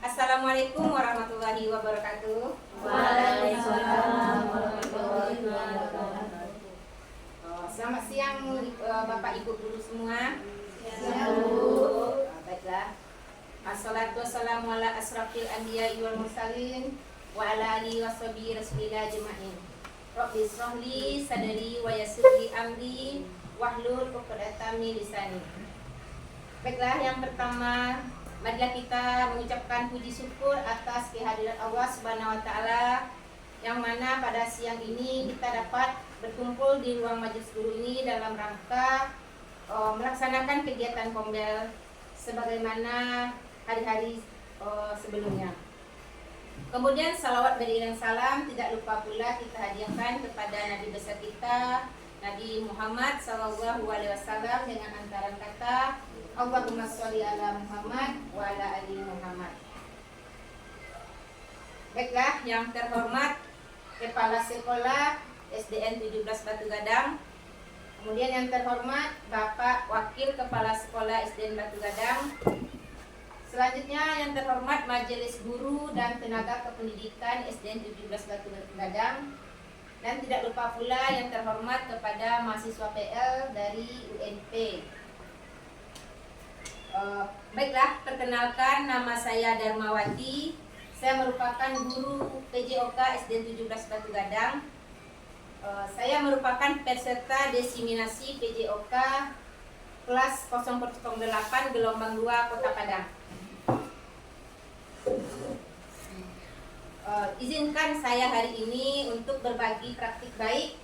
Assalamualaikum warahmatullahi wabarakatuh. Waalaikumsalam warahmatullahi wabarakatuh. Selamat siang Bapak Ibu guru semua. Siang, Bu. Baiklah. Assalatu wassalamu ala asrafil anbiya'i wal mursalin wa ala alihi washabihi rasulillah ajma'in. Rabbi shrahli sadri wa yassir li amri wahlul 'uqdatam min lisani. Baiklah, yang pertama, marilah kita mengucapkan puji syukur atas kehadiran Allah Subhanahu wa taala yang mana pada siang ini kita dapat berkumpul di ruang majelis guru ini dalam rangka melaksanakan kegiatan Pombel sebagaimana hari-hari sebelumnya. Kemudian salawat beriring salam tidak lupa pula kita hadiahkan kepada Nabi besar kita Nabi Muhammad SAW dengan antaran kata Allahumma sholli ala Muhammad wa ala ali Muhammad. Baiklah, yang terhormat Kepala Sekolah SDN 17 Batu Gadang, kemudian yang terhormat Bapak Wakil Kepala Sekolah SDN Batu Gadang, selanjutnya yang terhormat Majelis Guru dan Tenaga Kependidikan SDN 17 Batu Gadang, dan tidak lupa pula yang terhormat kepada mahasiswa PL dari UNP. Baiklah, perkenalkan, nama saya Darmawati. Saya merupakan guru PJOK SDN 17 Batu Gadang. Saya merupakan peserta desiminasi PJOK kelas 008 gelombang 2 Kota Padang. Izinkan saya hari ini untuk berbagi praktik baik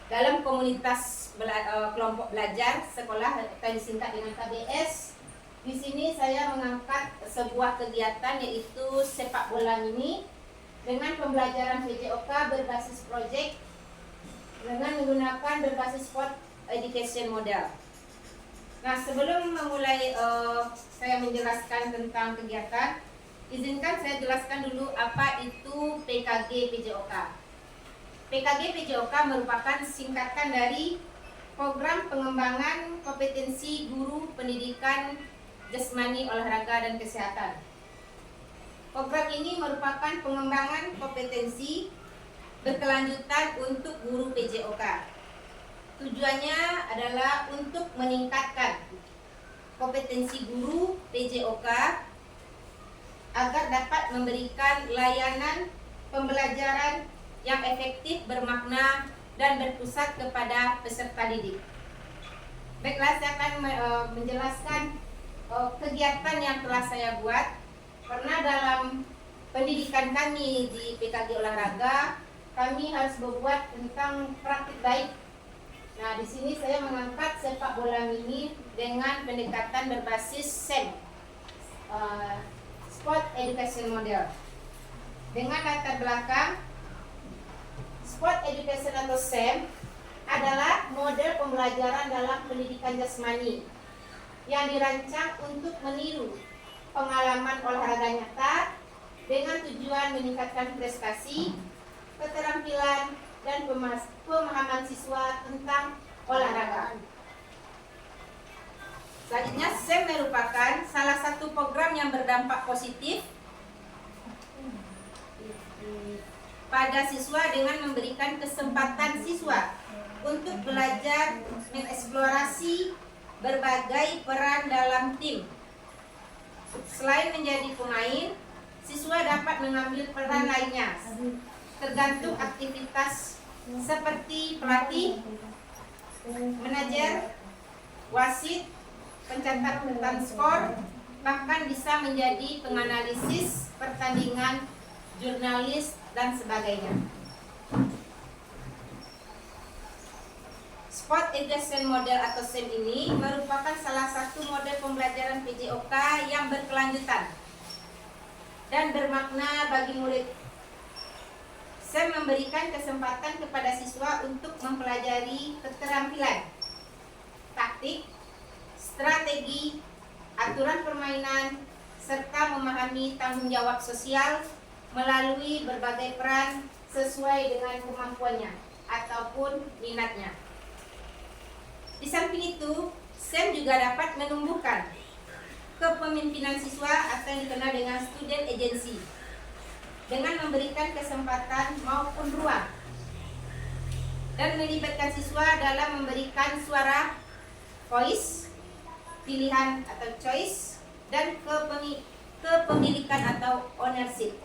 dalam komunitas kelompok belajar sekolah atau disingkat dengan KBS. Di sini saya mengangkat sebuah kegiatan yaitu sepak bola mini dengan pembelajaran PJOK berbasis project dengan menggunakan berbasis sport education model. Nah, sebelum memulai saya menjelaskan tentang kegiatan, izinkan saya jelaskan dulu apa itu PKG PJOK. PKG PJOK merupakan singkatan dari Program Pengembangan Kompetensi Guru Pendidikan Jasmani, Olahraga, dan Kesehatan. Program ini merupakan pengembangan kompetensi berkelanjutan untuk guru PJOK. Tujuannya adalah untuk meningkatkan kompetensi guru PJOK agar dapat memberikan layanan pembelajaran yang efektif, bermakna, dan berpusat kepada peserta didik. Baiklah, saya akan menjelaskan kegiatan yang telah saya buat. Karena dalam pendidikan kami di PKG Olahraga, kami harus berbuat tentang praktik baik. Nah, di sini saya mengangkat sepak bola mini dengan pendekatan berbasis SEM, Sport Education Model. Dengan latar belakang, Sport Education atau SEM adalah model pembelajaran dalam pendidikan jasmani yang dirancang untuk meniru pengalaman olahraga nyata dengan tujuan meningkatkan prestasi, keterampilan, dan pemahaman siswa tentang olahraga. Selanjutnya, SEM merupakan salah satu program yang berdampak positif pada siswa dengan memberikan kesempatan siswa untuk belajar mengeksplorasi berbagai peran dalam tim. Selain menjadi pemain, siswa dapat mengambil peran lainnya, tergantung aktivitas seperti pelatih, manajer, wasit, pencatatan skor, bahkan bisa menjadi penganalisis pertandingan, jurnalis, dan sebagainya. Sport Education Model atau SEM ini merupakan salah satu model pembelajaran PJOK yang berkelanjutan dan bermakna bagi murid. SEM memberikan kesempatan kepada siswa untuk mempelajari keterampilan, taktik, strategi, aturan permainan, serta memahami tanggung jawab sosial melalui berbagai peran sesuai dengan kemampuannya ataupun minatnya. Di samping itu, SEM juga dapat menumbuhkan kepemimpinan siswa atau yang dikenal dengan student agency, dengan memberikan kesempatan maupun ruang dan melibatkan siswa dalam memberikan suara, voice, pilihan atau choice, dan kepemilikan atau ownership.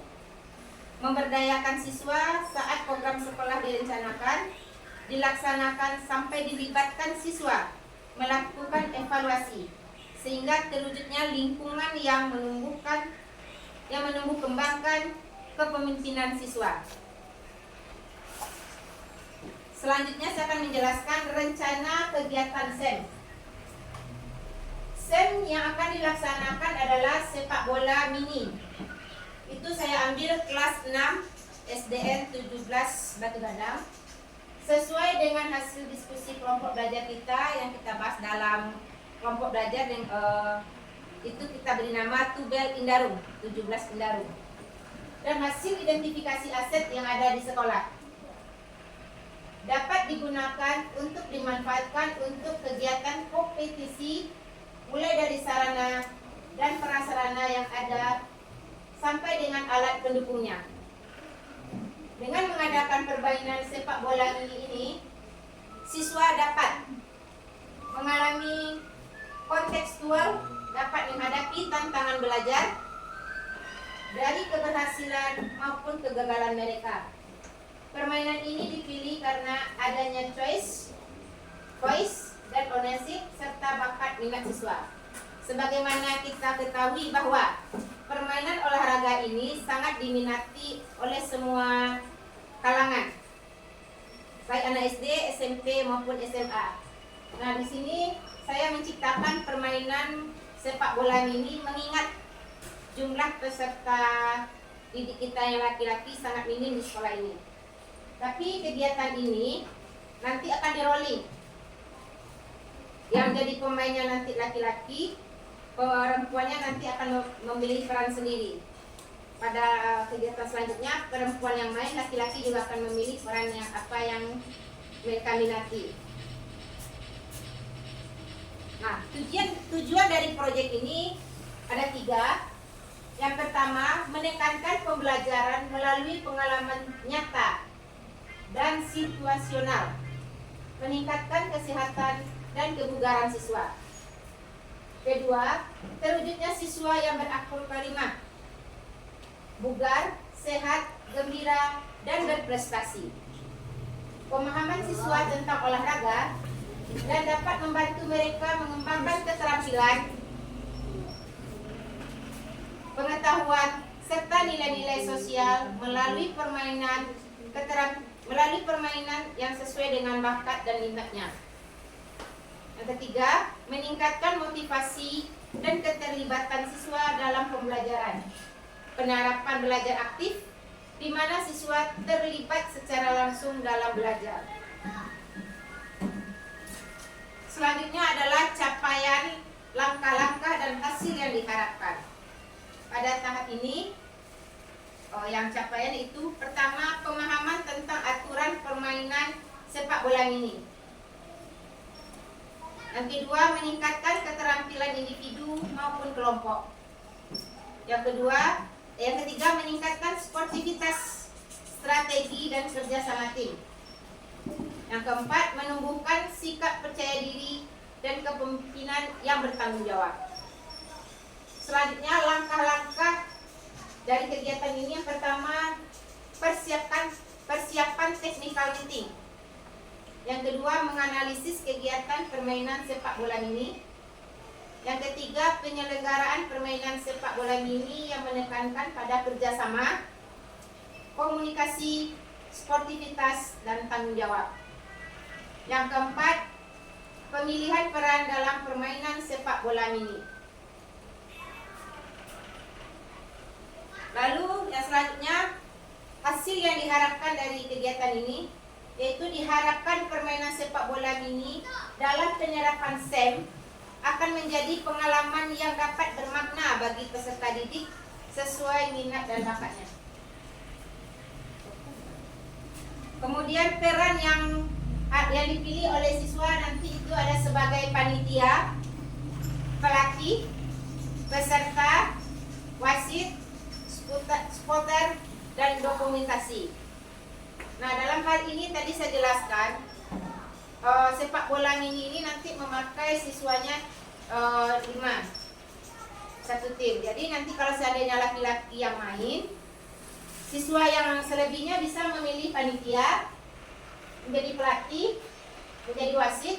Memberdayakan siswa saat program sekolah direncanakan, dilaksanakan sampai dilibatkan siswa melakukan evaluasi sehingga terwujudnya lingkungan yang menumbuh kembangkan kepemimpinan siswa. Selanjutnya saya akan menjelaskan rencana kegiatan SEM. SEM yang akan dilaksanakan adalah sepak bola mini. Itu saya ambil kelas 6 SDN 17 Batu Gadang. Sesuai dengan hasil diskusi kelompok belajar kita yang kita bahas dalam kelompok belajar yang itu kita beri nama Tubel Indarung 17 Indarung, dan hasil identifikasi aset yang ada di sekolah dapat digunakan untuk dimanfaatkan untuk kegiatan kompetisi mulai dari sarana dan prasarana yang ada sampai dengan alat pendukungnya. Dengan mengadakan permainan sepak bola ini, siswa dapat mengalami kontekstual, dapat menghadapi tantangan belajar dari keberhasilan maupun kegagalan mereka. Permainan ini dipilih karena adanya choice, voice, dan ownership serta bakat minat siswa. Sebagaimana kita ketahui bahwa permainan olahraga ini sangat diminati oleh semua kalangan, baik anak SD, SMP maupun SMA. Nah, di sini saya menciptakan permainan sepak bola mini mengingat jumlah peserta didik kita yang laki-laki sangat minim di sekolah ini. Tapi kegiatan ini nanti akan di-rolling. Yang jadi pemainnya nanti laki-laki, perempuannya nanti akan memilih peran sendiri. Pada kegiatan selanjutnya, perempuan yang main, laki-laki juga akan memilih peran yang apa yang mereka minati. Nah, tujuan dari proyek ini ada 3. Yang pertama, menekankan pembelajaran melalui pengalaman nyata dan situasional, meningkatkan kesehatan dan kebugaran siswa. Kedua, terwujudnya siswa yang berakhlak karimah, bugar, sehat, gembira, dan berprestasi. Pemahaman siswa tentang olahraga dan dapat membantu mereka mengembangkan keterampilan, pengetahuan, serta nilai-nilai sosial melalui permainan yang sesuai dengan bakat dan minatnya. Yang ketiga, meningkatkan motivasi dan keterlibatan siswa dalam pembelajaran. Penerapan belajar aktif, di mana siswa terlibat secara langsung dalam belajar. Selanjutnya adalah capaian, langkah-langkah, dan hasil yang diharapkan. Pada tahap ini, yang capaian itu pertama, pemahaman tentang aturan permainan sepak bola mini. Yang kedua, meningkatkan keterampilan individu maupun kelompok. Yang ketiga, meningkatkan sportivitas, strategi, dan kerjasama tim. Yang keempat, menumbuhkan sikap percaya diri dan kepemimpinan yang bertanggung jawab. Selanjutnya, langkah-langkah dari kegiatan ini. Yang pertama, persiapan technical meeting. Yang kedua, menganalisis kegiatan permainan sepak bola mini. Yang ketiga, penyelenggaraan permainan sepak bola mini yang menekankan pada kerjasama, komunikasi, sportivitas, dan tanggung jawab. Yang keempat, pemilihan peran dalam permainan sepak bola mini. Lalu yang selanjutnya, hasil yang diharapkan dari kegiatan ini, yaitu diharapkan permainan sepak bola mini dalam penyerapan SEM akan menjadi pengalaman yang dapat bermakna bagi peserta didik sesuai minat dan bakatnya. Kemudian peran yang dipilih oleh siswa nanti itu ada sebagai panitia, pelatih, peserta, wasit, spotter, dan dokumentasi. Nah, dalam hal ini tadi saya jelaskan sepak bola mini ini nanti memakai siswanya 5 satu tim. Jadi nanti kalau seandainya laki-laki yang main, siswa yang selebihnya bisa memilih panitia, menjadi pelatih, menjadi wasit,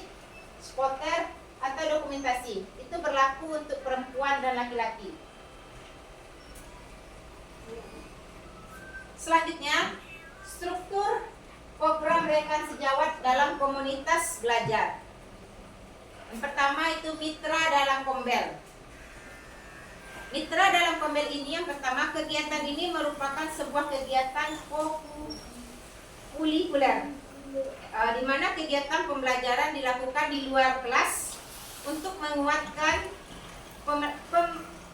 spotter, atau dokumentasi. Itu berlaku untuk perempuan dan laki-laki. Selanjutnya, struktur program rekan sejawat dalam komunitas belajar. Yang pertama itu mitra dalam kombel. Mitra dalam kombel ini yang pertama, kegiatan ini merupakan sebuah kegiatan kulikuler, di mana kegiatan pembelajaran dilakukan di luar kelas untuk menguatkan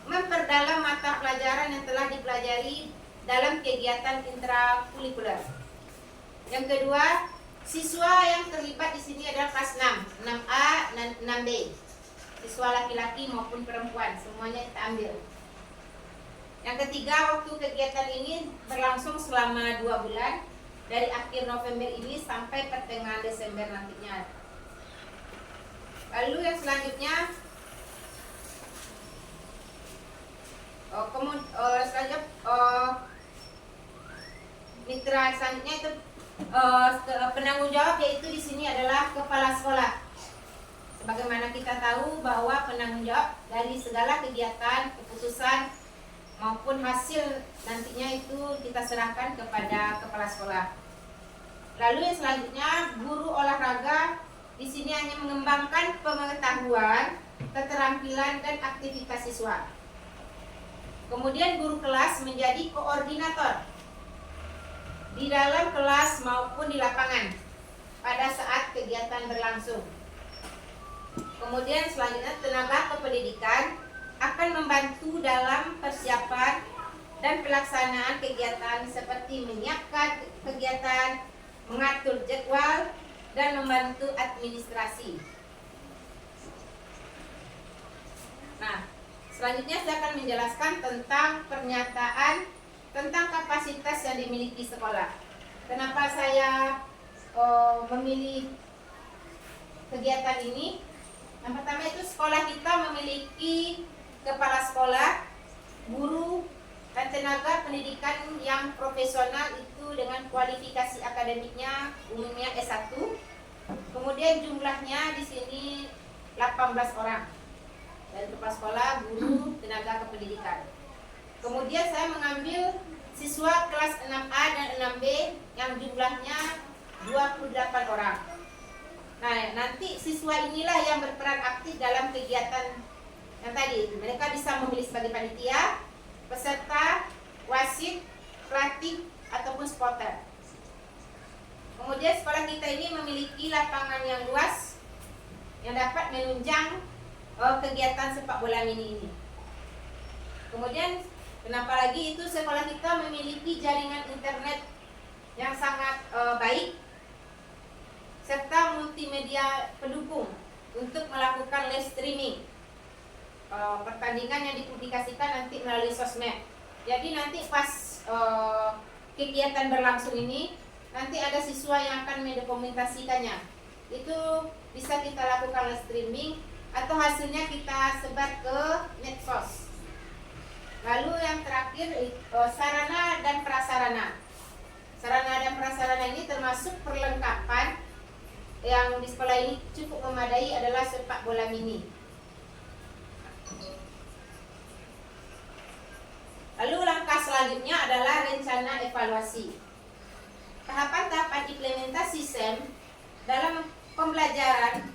memperdalam mata pelajaran yang telah dipelajari dalam kegiatan intrakurikuler. Yang kedua, siswa yang terlibat di sini adalah kelas 6, 6A dan 6B. Siswa laki-laki maupun perempuan, semuanya kita ambil. Yang ketiga, waktu kegiatan ini berlangsung selama 2 bulan, dari akhir November ini sampai pertengahan Desember nantinya. Lalu yang selanjutnya, mitra selanjutnya itu penanggung jawab, yaitu di sini adalah kepala sekolah. Sebagaimana kita tahu bahwa penanggung jawab dari segala kegiatan, keputusan maupun hasil nantinya itu kita serahkan kepada kepala sekolah. Lalu yang selanjutnya, guru olahraga di sini hanya mengembangkan pengetahuan, keterampilan dan aktivitas siswa. Kemudian guru kelas menjadi koordinator di dalam kelas maupun di lapangan pada saat kegiatan berlangsung. Kemudian selanjutnya, tenaga kependidikan akan membantu dalam persiapan dan pelaksanaan kegiatan seperti menyiapkan kegiatan, mengatur jadwal, dan membantu administrasi. Nah, selanjutnya saya akan menjelaskan tentang pernyataan tentang kapasitas yang dimiliki sekolah. Kenapa saya memilih kegiatan ini? Yang pertama itu, sekolah kita memiliki kepala sekolah, guru, dan tenaga pendidikan yang profesional itu dengan kualifikasi akademiknya umumnya S1. Kemudian jumlahnya di sini 18 orang. Dari kepala sekolah, guru, tenaga kependidikan. Kemudian saya mengambil siswa kelas 6A dan 6B yang jumlahnya 28 orang. Nah, nanti siswa inilah yang berperan aktif dalam kegiatan yang tadi. Mereka bisa memilih sebagai panitia, peserta, wasit, pelatih, ataupun spotter. Kemudian sekolah kita ini memiliki lapangan yang luas yang dapat menunjang kegiatan sepak bola mini ini. Kemudian kenapa lagi itu, sekolah kita memiliki jaringan internet yang sangat baik serta multimedia pendukung untuk melakukan live streaming pertandingan yang dipublikasikan nanti melalui sosmed. Jadi nanti pas kegiatan berlangsung ini, nanti ada siswa yang akan mendokumentasikannya. Itu bisa kita lakukan live streaming atau hasilnya kita sebar ke medsos. Lalu yang terakhir, sarana dan prasarana. Sarana dan prasarana ini termasuk perlengkapan yang di sekolah ini cukup memadai adalah sepak bola mini. Lalu langkah selanjutnya adalah rencana evaluasi. Tahapan-tahapan implementasi SEM dalam pembelajaran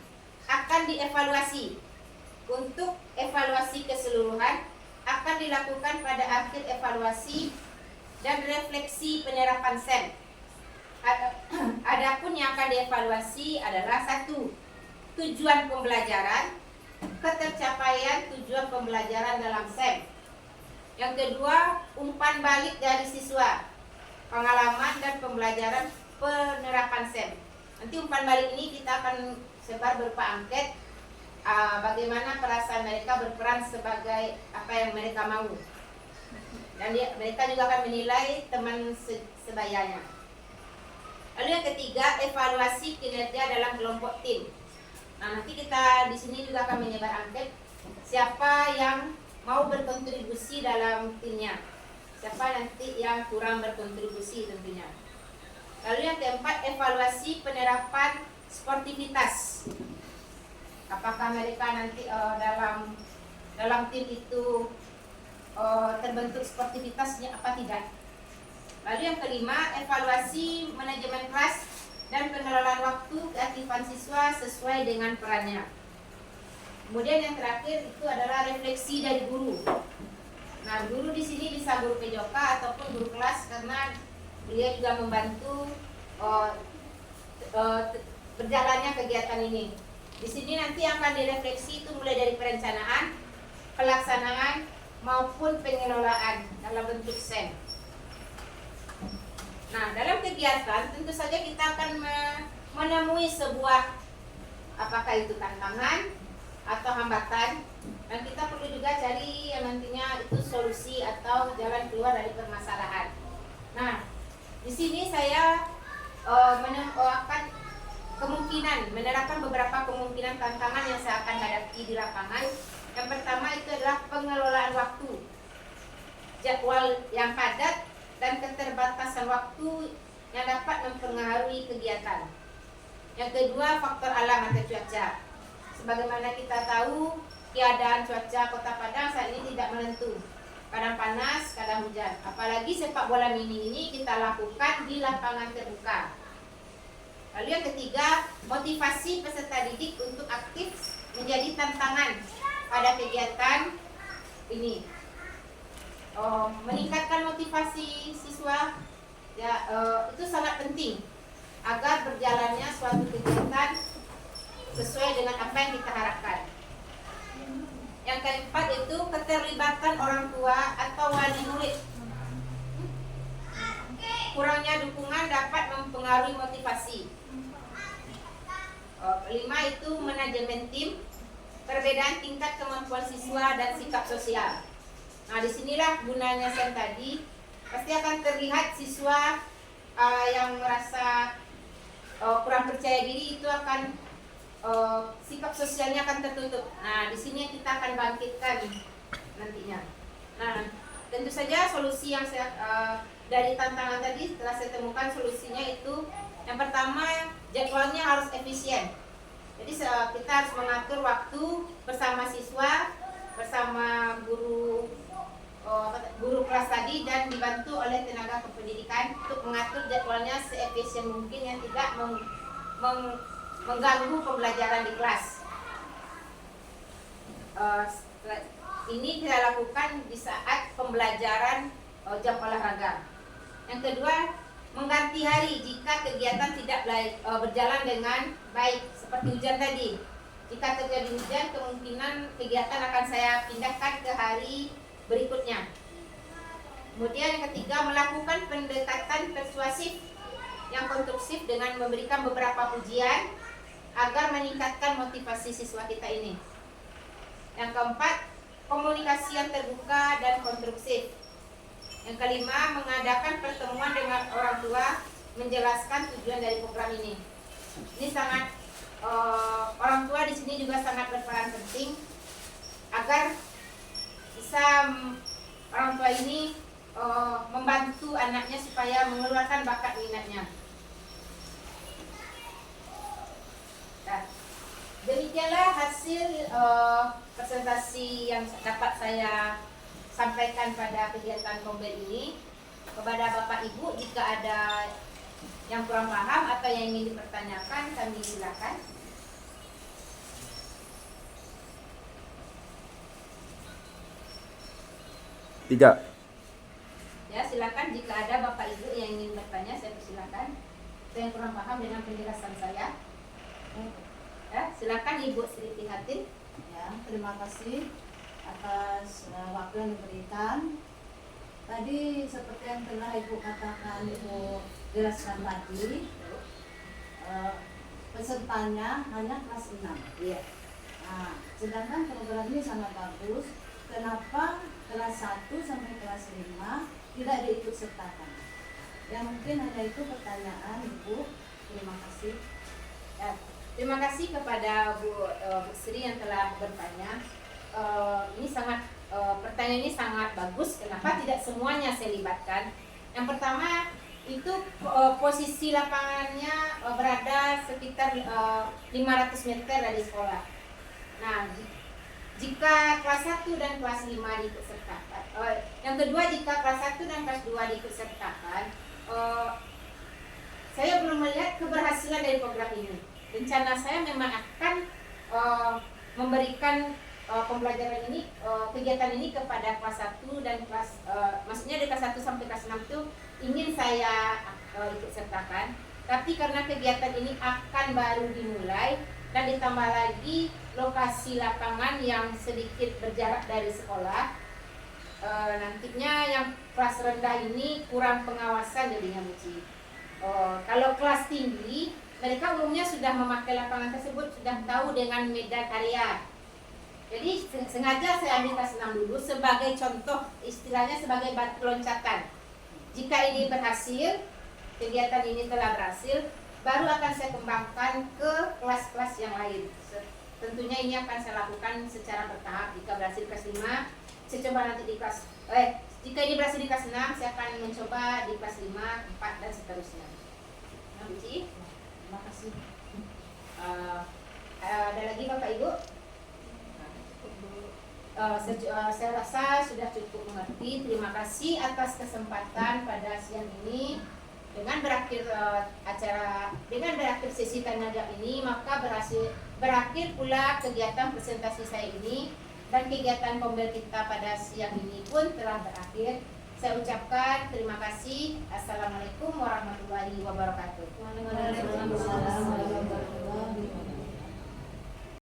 akan dievaluasi. Untuk evaluasi keseluruhan akan dilakukan pada akhir evaluasi dan refleksi penerapan SEM. Adapun yang akan dievaluasi adalah 1. Tujuan pembelajaran, ketercapaian tujuan pembelajaran dalam SEM. Yang kedua, umpan balik dari siswa, pengalaman dan pembelajaran penerapan SEM. Nanti umpan balik ini kita akan sebar berupa angket bagaimana perasaan mereka berperan sebagai apa yang mereka mau. Dan mereka juga akan menilai teman sebayanya. Lalu yang ketiga, evaluasi kinerja dalam kelompok tim. Nah, nanti kita di sini juga akan menyebar angket siapa yang mau berkontribusi dalam timnya, siapa nanti yang kurang berkontribusi tentunya. Lalu yang keempat, evaluasi penerapan sportivitas. Apakah mereka nanti dalam tim itu terbentuk sportivitasnya apa tidak. Lalu yang kelima, evaluasi manajemen kelas dan pengelolaan waktu keaktifan siswa sesuai dengan perannya. Kemudian yang terakhir itu adalah refleksi dari guru. Nah, guru di sini bisa guru PJK ataupun guru kelas karena beliau juga membantu berjalannya kegiatan ini. Di sini nanti akan direfleksi itu mulai dari perencanaan, pelaksanaan maupun pengelolaan dalam bentuk SEM. Nah, dalam kegiatan tentu saja kita akan menemui sebuah apakah itu tantangan atau hambatan, dan kita perlu juga cari yang nantinya itu solusi atau jalan keluar dari permasalahan. Nah, di sini saya akan menerapkan beberapa kemungkinan tantangan yang saya akan hadapi di lapangan. Yang pertama itu adalah pengelolaan waktu, jadwal yang padat dan keterbatasan waktu yang dapat mempengaruhi kegiatan. Yang kedua, faktor alam atau cuaca. Sebagaimana kita tahu, keadaan cuaca Kota Padang saat ini tidak menentu. Kadang panas, kadang hujan. Apalagi sepak bola mini ini kita lakukan di lapangan terbuka. Lalu yang ketiga, motivasi peserta didik untuk aktif menjadi tantangan pada kegiatan ini. Meningkatkan motivasi siswa ya, itu sangat penting agar berjalannya suatu kegiatan sesuai dengan apa yang kita harapkan. Yang keempat itu keterlibatan orang tua atau wali murid. Kurangnya dukungan dapat mempengaruhi motivasi. Kelima itu manajemen tim, perbedaan tingkat kemampuan siswa dan sikap sosial. Nah, disinilah gunanya SEM tadi. Pasti akan terlihat siswa yang merasa kurang percaya diri itu akan sikap sosialnya akan tertutup. Nah, di sini kita akan bangkitkan nantinya. Nah, tentu saja solusi yang saya dari tantangan tadi setelah saya temukan solusinya itu yang pertama, jadwalnya harus efisien. Jadi kita harus mengatur waktu bersama siswa, bersama guru kelas tadi, dan dibantu oleh tenaga kependidikan untuk mengatur jadwalnya seefisien mungkin yang tidak mengganggu pembelajaran di kelas. Ini kita lakukan di saat pembelajaran jam olahraga. Yang kedua, mengganti hari jika kegiatan tidak berjalan dengan baik, seperti hujan tadi. Jika terjadi hujan, kemungkinan kegiatan akan saya pindahkan ke hari berikutnya. Kemudian yang ketiga, melakukan pendekatan persuasif yang konstruksif dengan memberikan beberapa pujian agar meningkatkan motivasi siswa kita ini. Yang keempat, komunikasi yang terbuka dan konstruksif. Yang kelima, mengadakan pertemuan dengan orang tua menjelaskan tujuan dari program ini. Ini sangat orang tua di sini juga sangat berperan penting agar bisa orang tua ini membantu anaknya supaya mengeluarkan bakat minatnya. Nah, demikianlah hasil presentasi yang dapat saya sampaikan pada kegiatan Kombel ini. Kepada Bapak Ibu, jika ada yang kurang paham atau yang ingin dipertanyakan, kami silakan. Tiga. Ya, silakan jika ada Bapak Ibu yang ingin bertanya, saya persilakan. Saya yang kurang paham dengan penjelasan saya. Ya, silakan Ibu Sri Prihatin. Ya, terima kasih atas waktu yang diberikan. Tadi seperti yang telah Ibu katakan, Ibu jelaskan tadi, pesertanya hanya kelas 6. Iya. Nah, sedangkan program ini sangat bagus. Kenapa kelas 1 sampai kelas 5 tidak diikut sertakan? Ya mungkin hanya itu pertanyaan Ibu. Terima kasih. Ya, terima kasih kepada Bu Sri yang telah bertanya. Ini sangat pertanyaan ini sangat bagus. Kenapa tidak semuanya saya libatkan? Yang pertama itu posisi lapangannya berada sekitar 500 meter dari sekolah. Nah, jika kelas 1 dan kelas 5 diikut sertakan, yang kedua jika kelas 1 dan kelas 2 diikut sertakan, saya belum melihat keberhasilan dari program ini. Rencana saya memang akan memberikan pembelajaran ini, kegiatan ini kepada kelas 1 dan kelas, maksudnya dari kelas 1 sampai kelas 6 itu ingin saya ikut sertakan. Tapi karena kegiatan ini akan baru dimulai dan ditambah lagi lokasi lapangan yang sedikit berjarak dari sekolah, nantinya yang kelas rendah ini kurang pengawasan jadinya Muci. Kalau kelas tinggi, mereka umumnya sudah memakai lapangan tersebut, sudah tahu dengan medan area. Jadi sengaja saya ambil kelas 6 dulu sebagai contoh, istilahnya sebagai batu loncatan. Jika ini berhasil, kegiatan ini telah berhasil, baru akan saya kembangkan ke kelas-kelas yang lain. Tentunya ini akan saya lakukan secara bertahap. Jika berhasil kelas 5, saya coba nanti di kelas jika ini berhasil di kelas 6, saya akan mencoba di kelas 5, 4 dan seterusnya. Nanti, Terima kasih. ada lagi Bapak Ibu? Saya rasa sudah cukup mengerti. Terima kasih atas kesempatan pada siang ini. Dengan berakhir sesi tanya jawab ini, maka berakhir pula kegiatan presentasi saya ini, dan kegiatan pembel kita pada siang ini pun telah berakhir. Saya ucapkan terima kasih. Assalamualaikum warahmatullahi wabarakatuh. Waalaikumsalam.